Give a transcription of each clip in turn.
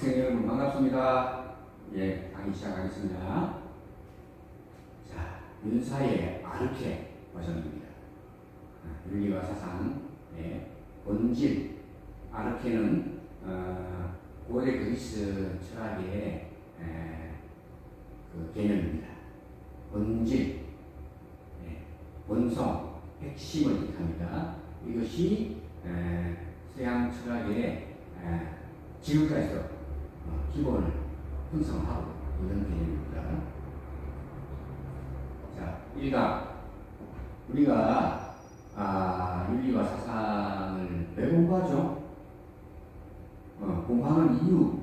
학생 여러분 반갑습니다. 예, 강의 시작하겠습니다. 자, 윤사의 아르케 버전입니다. 윤리와 사상, 예, 본질. 아르케는 고대 그리스 철학의 그 개념입니다. 본질, 예, 본성, 핵심을 뜻합니다. 이것이 서양 철학의 지금까지도 기본을 형성하고 있는 개념입니다. 자, 1강. 우리가 윤리와 사상을 왜 공부하죠? 공부하는 이유,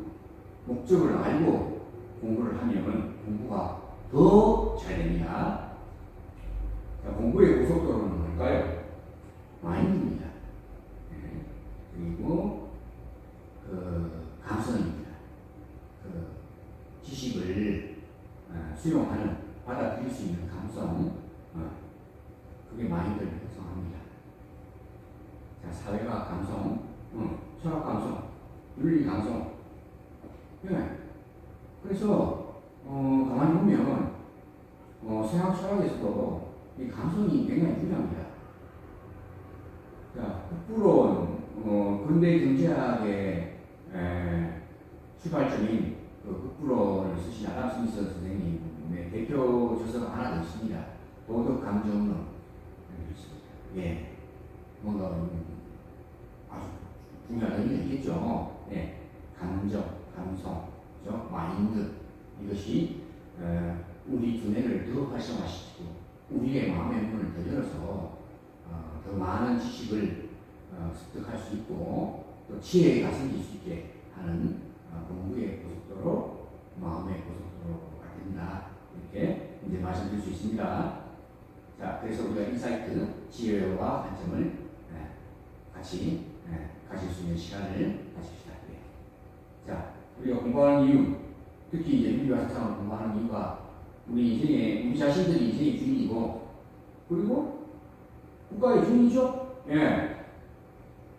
목적을 알고 공부를 하면 공부가 더 잘 됩니다. 자, 공부의 고속도로는 뭘까요? 마인드입니다. 네. 그리고 감성입니다. 지식을 수용하는, 받아들일 수 있는 감성, 그게 마인드를 형성합니다. 자, 사회과학 감성, 철학 감성, 윤리 감성. 네. 그래서 가만히 보면 서양 철학에서도 이 감성이 굉장히 중요합니다. 자, 흑불론, 근대 경제학의 출발점인 흑불론을 쓰신 아담 스미스 선생님의 대표 저서가 하나 더 있습니다. 도덕 감정론. 예, 뭔가 아주 중요한 의미가 있겠죠. 예, 감정, 감성, 마인드, 이것이 우리 두뇌를 더 활성화시키고 우리의 마음의 문을 더 열어서 더 많은 지식을 습득할 수 있고 또 지혜가 생길 수 있게 하는 공부의 고속도로, 마음의 고속도로가 된다. 이렇게 이제 말씀드릴 수 있습니다. 자, 그래서 우리가 인사이트, 지혜와 관점을 같이 가질 수 있는 시간을 가집시다. 자, 우리가 공부하는 이유, 특히 이제 윤리와 사상을 공부하는 이유가 우리 자신들이 인생의 주인이고, 그리고 국가의 주인이죠. 예.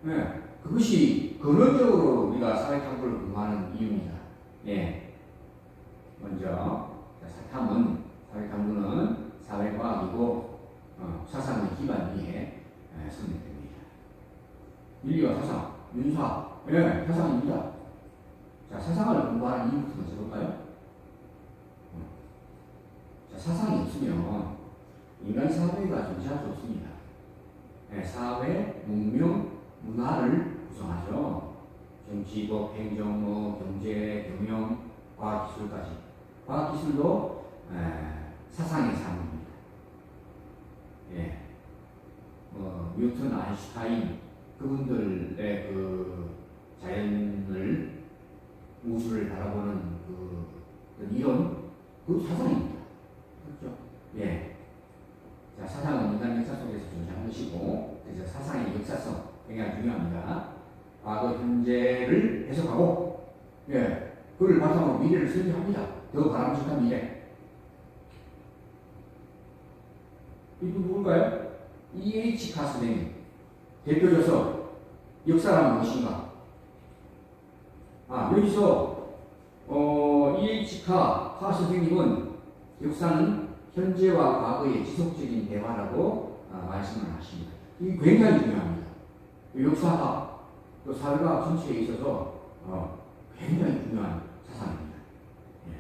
예. 그것이 근원적으로 우리가 사회탐구를 공부하는 이유입니다. 예. 먼저, 사탐은, 사회탐구는 사회과학이고, 사상의 기반 위에 성립됩니다. 윤리와 사상, 윤사, 예, 사상입니다. 자, 사상을 공부하는 이유부터 먼저 볼까요? 자, 사상이 없으면 인간 사회가 존재할 수 없습니다. 네, 사회, 문명, 문화를 구성하죠. 정치, 법, 행정, 경제, 경영, 과학기술까지. 과학기술도 사상의 산물입니다. 예. 뉴턴, 아인슈타인, 그분들의 자연을, 우주를 바라보는 이론, 그 사상입니다. 그렇죠? 예. 자, 사상은 인간 역사 속에서 존재하는 것이고, 그래서 사상의 역사성 굉장히 중요합니다. 과거, 현재를 해석하고, 예, 그걸 바탕으로 미래를 설계합니다. 더 바람직한 미래. 이분 누굴까요? E.H. 카 선생님. 대표져서 역사란 무엇인가? 여기서 E.H. 카 선생님은 역사는 현재와 과거의 지속적인 대화라고 말씀을 하십니다. 이게 굉장히 중요합니다. 역사학, 또 사회과학 전체에 있어서 굉장히 중요한 사상입니다. 예.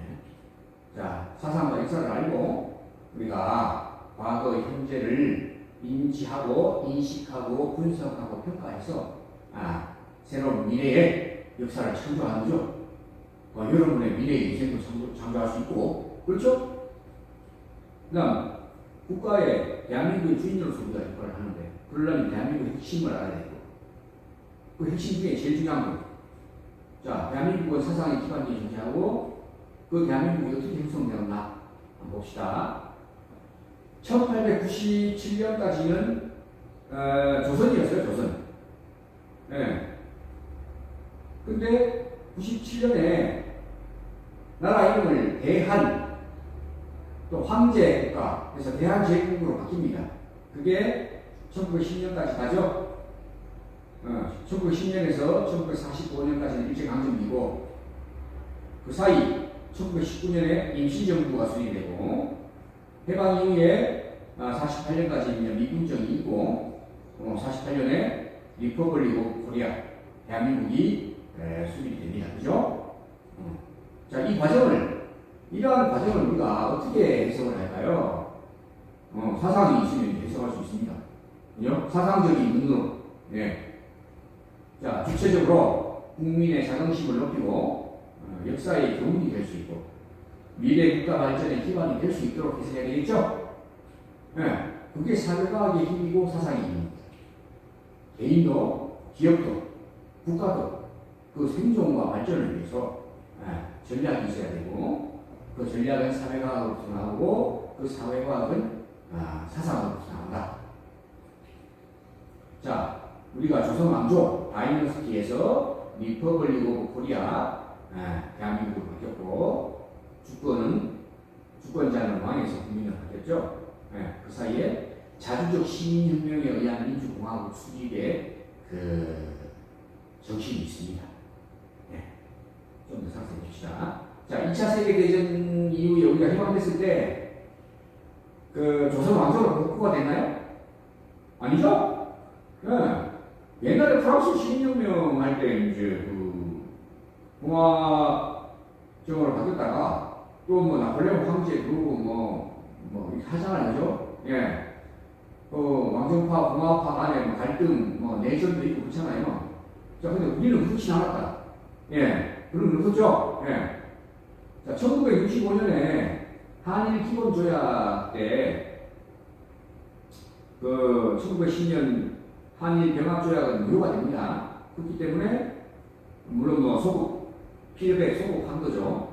자, 사상과 역사를 알고 우리가 과거, 현재를 인지하고, 인식하고, 분석하고, 평가해서 새로운 미래의 역사를 창조하는 거죠. 여러분의 미래의 인생도 창조할 수 있고, 그렇죠? 그 다음, 국가의 대한민국의 주인으로서 우리가 역할을 하는데, 그러려면 대한민국의 핵심을 알아야 되고, 그 핵심 중에 제일 중요한 거. 자, 대한민국은 사상의 기반이 존재하고, 그 대한민국이 어떻게 형성되었나? 한번 봅시다. 1897년까지는 조선이었어요, 조선. 예. 근데 97년에 나라 이름을 대한, 또 황제 국가, 그래서 대한제국으로 바뀝니다. 그게 1910년까지 가죠. 1910년에서 1945년까지는 일제강점기고, 그 사이 1919년에 임시정부가 수립되고 해방 이후에 48년까지 미군정이 있고 48년에 리퍼블릭 오브 코리아 대한민국이 수립이 됩니다. 그죠? 자, 이러한 과정을 우리가 어떻게 해석을 할까요? 사상이 있으면 해석할 수 있습니다. 그죠? 사상적인 눈으로. 네. 자, 주체적으로 국민의 자긍심을 높이고 역사의 교훈이 될 수 있고 미래 국가 발전의 기반이 될 수 있도록 해석해야 되겠죠? 네. 그게 사회과학의 힘이고 사상의 힘입니다. 개인도 기업도 국가도 그 생존과 발전을 위해서 전략이 있어야 되고 그 전략은 사회과학으로부터 나오고 그 사회과학은 사상으로부터 나온다. 자, 우리가 조선 왕조 다이너스티에서 리퍼블릭 오브 코리아 대한민국으로 바뀌었고 주권자는 왕에서 국민으로 바뀌었죠. 그 사이에 자주적 시민혁명에 의한 민주공화국 수립의 그 정신이 있습니다. 좀 더 상세히 봅시다. 자, 2차 세계대전 이후에 우리가 해방됐을 때 그 조선 왕조로 복구가 됐나요? 아니죠? 옛날에 프랑스 시민혁명 할 때 이제 그 공화정으로 바뀌었다가 또 뭐 나폴레옹 황제 그러고 뭐 이렇게 하잖아요, 그죠? 왕정파, 공화파 간에 갈등, 내전도 있고 그렇잖아요. 자, 근데 우리는 그렇지 않았다. 그럼 그렇죠? 자, 1965년에 한일 기본조약 때, 1910년 한일 병합조약은 무효가 됩니다. 그렇기 때문에, 물론 소국, 피드백 소국한 거죠.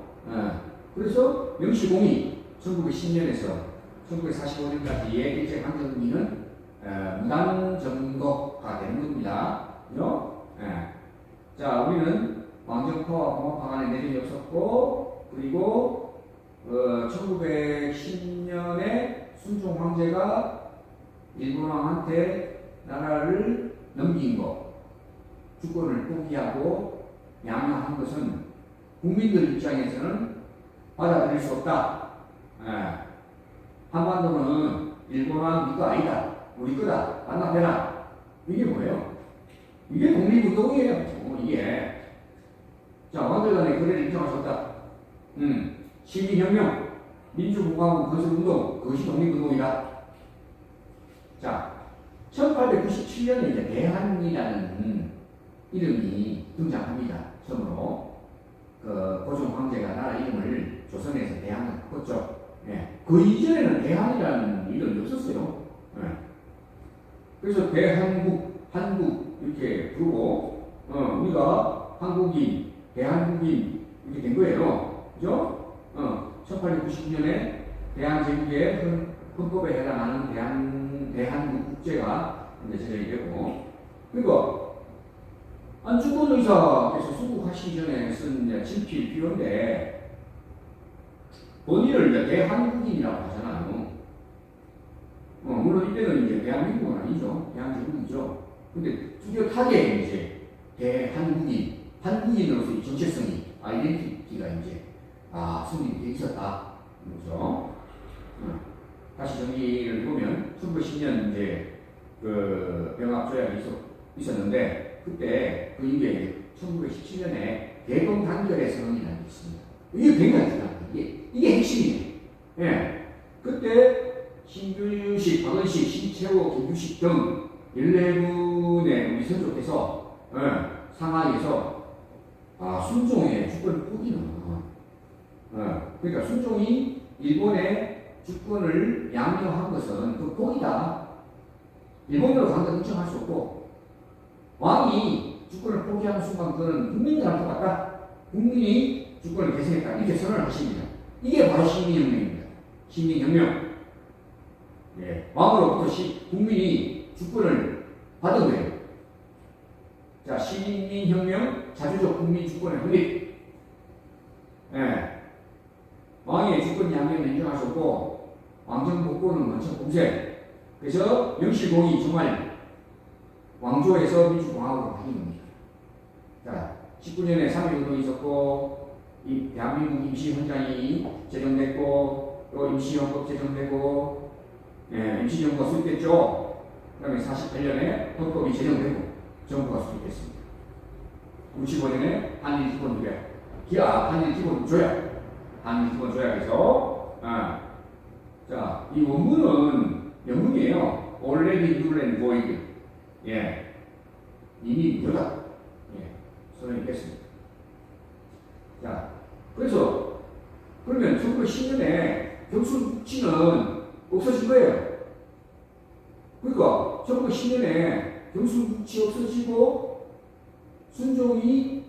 그래서 명시공이 1910년에서 1945년까지의 일제강점기는 무단정독가 되는 겁니다. 그죠? 자, 우리는 왕정파와 공화파 간의 내전이 없었고, 그리고 1910년에 순종 황제가 일본 왕한테 나라를 넘긴 거, 주권을 포기하고 양양한 것은 국민들 입장에서는 받아들일 수 없다. 한반도는 일본 왕 니거 아니다. 우리 거다. 반납해라. 이게 뭐예요? 이게 독립운동이에요. 이게. 자, 왕들 간의 거래를 인정할 수 없다. 시민혁명, 민주공화국 건설운동, 그것이 독립운동이다. 자, 1897년에 이제 대한이라는 이름이 등장합니다. 처음으로. 고종 황제가 나라 이름을 조선에서 대한으로 바꿨죠. 그 이전에는 대한이라는 이름이 없었어요. 그래서 대한국, 한국 이렇게 부르고 우리가 한국인, 대한국인 이렇게 된 거예요. 그죠? 1899년에 대한제국의 헌법에 해당하는 대한국 국제가 이제 제정이 되고, 그리고 안중근 의사께서 수국하시기 전에 쓴 친필 비료인데 본인을 이제 대한국인이라고 하잖아요. 물론 이때는 이제 대한민국은 아니죠. 대한제국이죠. 근데 뚜렷하게 이제 대한국인, 한국인으로서의 정체성이, 아이덴티티가 이제 성립이 되어 있었다. 그렇죠? 다시 정리를 해보면 1910년 이제 그 병합조약이 있었는데 그때 그 이후에 1917년에 대동단결의 선언이라는 게 있습니다. 이게 굉장히 중요합니다. 이게 핵심이에요. 그때 신규식, 박은식, 신채호, 김규식 등 14분의 우리 선조께서 상하이에서 순종의 주권을 포기는 그러니까 순종이 일본의 주권을 양요한 것은 그 포기다. 일본으로 간 건 인정할 수 없고 왕이 주권을 포기하는 순간 그는 국민들한테 왔다. 국민이 주권을 계승했다. 이렇게 선언을 하십니다. 이게 바로 시민혁명입니다. 시민혁명. 왕으로부터 국민이 주권을 받은 거예요. 자, 시민혁명, 자주적 국민 주권의 확립. 왕의 주권 양면을 인정할 수 없고, 왕정 복권은 원천 공세. 그래서 명실공히 정말 왕조에서 민주공화국으로 바뀐 겁니다. 자, 19년에 3.1운동이 있었고, 이 대한민국 임시헌장이 제정됐고 또 임시헌법 제정되고 임시정부가 수립됐죠. 그 다음에 48년에 헌법이 제정되고 정부가 수립됐습니다. 95년에 한일 기본 조약, 한일 기본 조약, 한일 기본 조약에서 자, 이 원문은 영문이에요. Already null and void. 이미 무효다. 선언이 됐습니다. 자, 그래서 그러면 1910년에 경순국치는 없어진 거예요. 그러니까 1910년에 경순국치 없어지고 순종이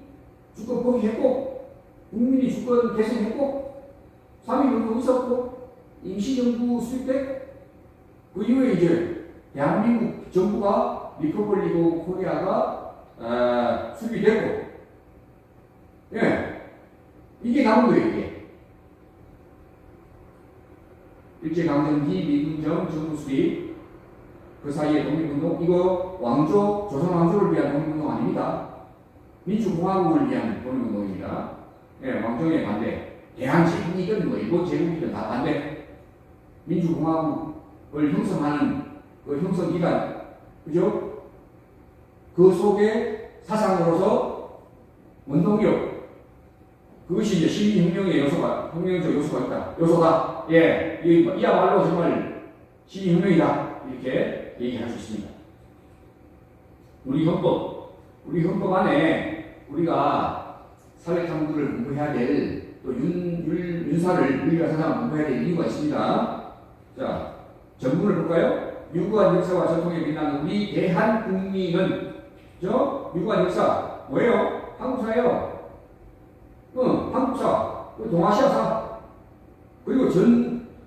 주권 포기했고 국민이 주권 계승했고 3.1운동 있었고 임시정부 수립됐고 그 이후에 이제 대한민국 정부가 리퍼블릭 오브 코리아가 수립이 되고 이게 남은 거예요. 이게 일제강점기 미군정 정부 수립 그 사이에 독립운동 이거 왕조 조선 왕조를 위한 독립운동 아닙니다. 민주공화국을 위한 독립운동입니다. 왕정의 반대 대한제국이든 뭐 일본 제국이든 다 반대 민주공화국을 형성하는 그 형성기간 그죠? 그 속에 사상으로서 원동력 그것이 이제 시민혁명의 요소가 혁명적 요소다. 이야말로 정말 시민혁명이다 이렇게 얘기할 수 있습니다. 우리 헌법 안에 우리가 사회탐구를 공부해야 될 또 윤사를 윤리와 사상을 공부해야 될 이유가 있습니다. 자, 전문을 볼까요? 유구한 역사와 전통에 빛나는 우리 대한국민은 유구한 역사 뭐예요? 한국사예요. 한국사, 동아시아사, 그리고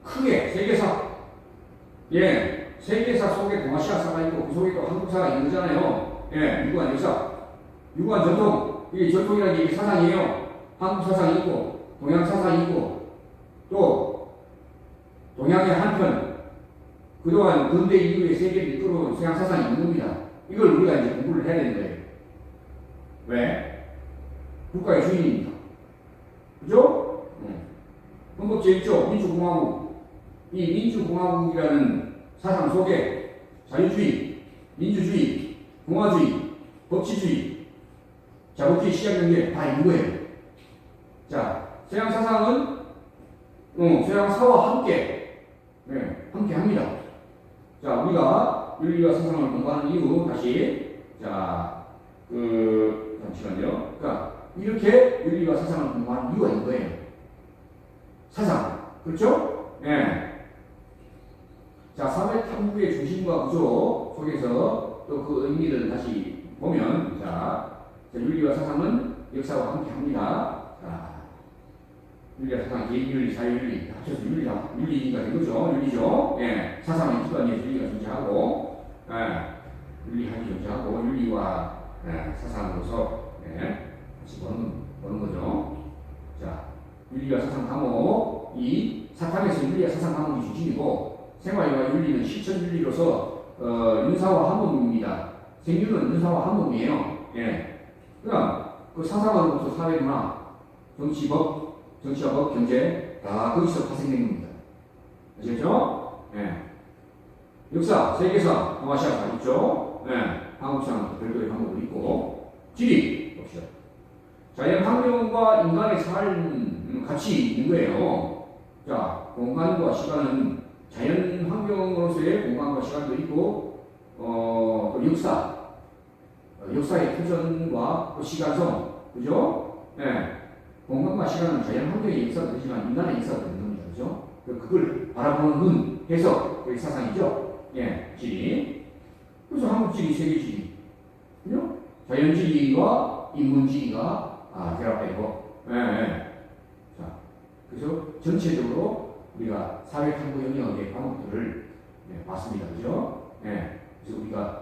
크게 세계사. 세계사 속에 동아시아사가 있고 그 속에 또 한국사가 있는 거잖아요. 유구한 역사, 유구한 전통. 이게 전통이라는 게 사상이에요. 한국 사상이 있고 동양 사상이 있고 또 동양의 한편 그동안 근대 이후의 세계를 이끌어온 서양 사상이 있는 겁니다. 이걸 우리가 이제 공부를 해야 되는 거예요. 왜? 국가의 주인이니까. 그죠? 헌법 제1조 민주공화국. 이 민주공화국이라는 사상 속에 자유주의, 민주주의, 공화주의, 법치주의, 자본주의 시장연계 다 있는 거예요. 자, 서양 사상은 서양사와 함께 함께 합니다. 자, 우리가 윤리와 사상을 공부하는 이유 다시 잠시만요. 그러니까 이렇게 윤리와 사상을 공부하는 이유가 있는 거예요. 사상, 그렇죠? 자, 사회 탐구의 중심과 구조 속에서 또 그 의미를 다시 보면 윤리와 사상은 역사와 함께 합니다. 윤리와 사상, 개인윤리, 사회윤리 합쳐서 윤리가 된 거죠. 윤리죠. 사상은 기반에서 윤리가 존재하고 윤리학이 존재하고 윤리와 사상으로서 같이 보는 거죠. 자, 윤리와 사상 과목 이 사탐에서 윤리와 사상 과목이 중심이고 생활과 윤리는 실천윤리로서 윤사와 한몸입니다. 생윤은 윤사와 한몸이에요. 그럼 그 사상으로부터 사회문화, 정치와 법, 경제 다 거기서 파생된 겁니다. 아시겠죠? 역사, 세계사, 동아시아사 있죠? 한국사는 별도의 과목도 있고 지리 봅시다. 자연 환경과 인간의 삶 같이 있는 거예요. 자, 공간과 시간은 자연 환경으로서의 공간과 시간도 있고 또 역사의 표전과 또 시간성, 그죠? 공간과 시간은 자연 환경의 역사도 되지만 인간의 역사도 되는 겁니다. 그죠? 그걸 바라보는 눈, 해석, 그게 사상이죠? 지리. 그래서 한국지리, 세계지리. 그죠? 자연지리와 인문지리가 결합되고, 자, 그래서 전체적으로 우리가 사회탐구 영역의 과목들을 봤습니다. 그죠? 그래서 우리가,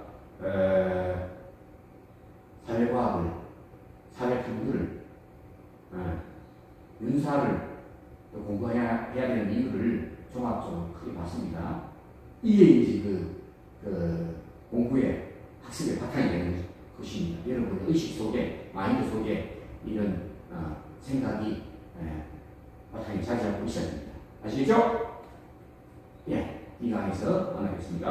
사회과학을, 사회탐구를, 윤사를 또 공부해야 되는 이유를 종합적으로 크게 봤습니다. 이게 이제 공부의 학습의 바탕이 되는 것입니다. 여러분의 의식 속에, 마인드 속에 이런 생각이 바탕에 자리 잡고 있어야 됩니다. 아시겠죠? 예, 이 강에서 만나겠습니다.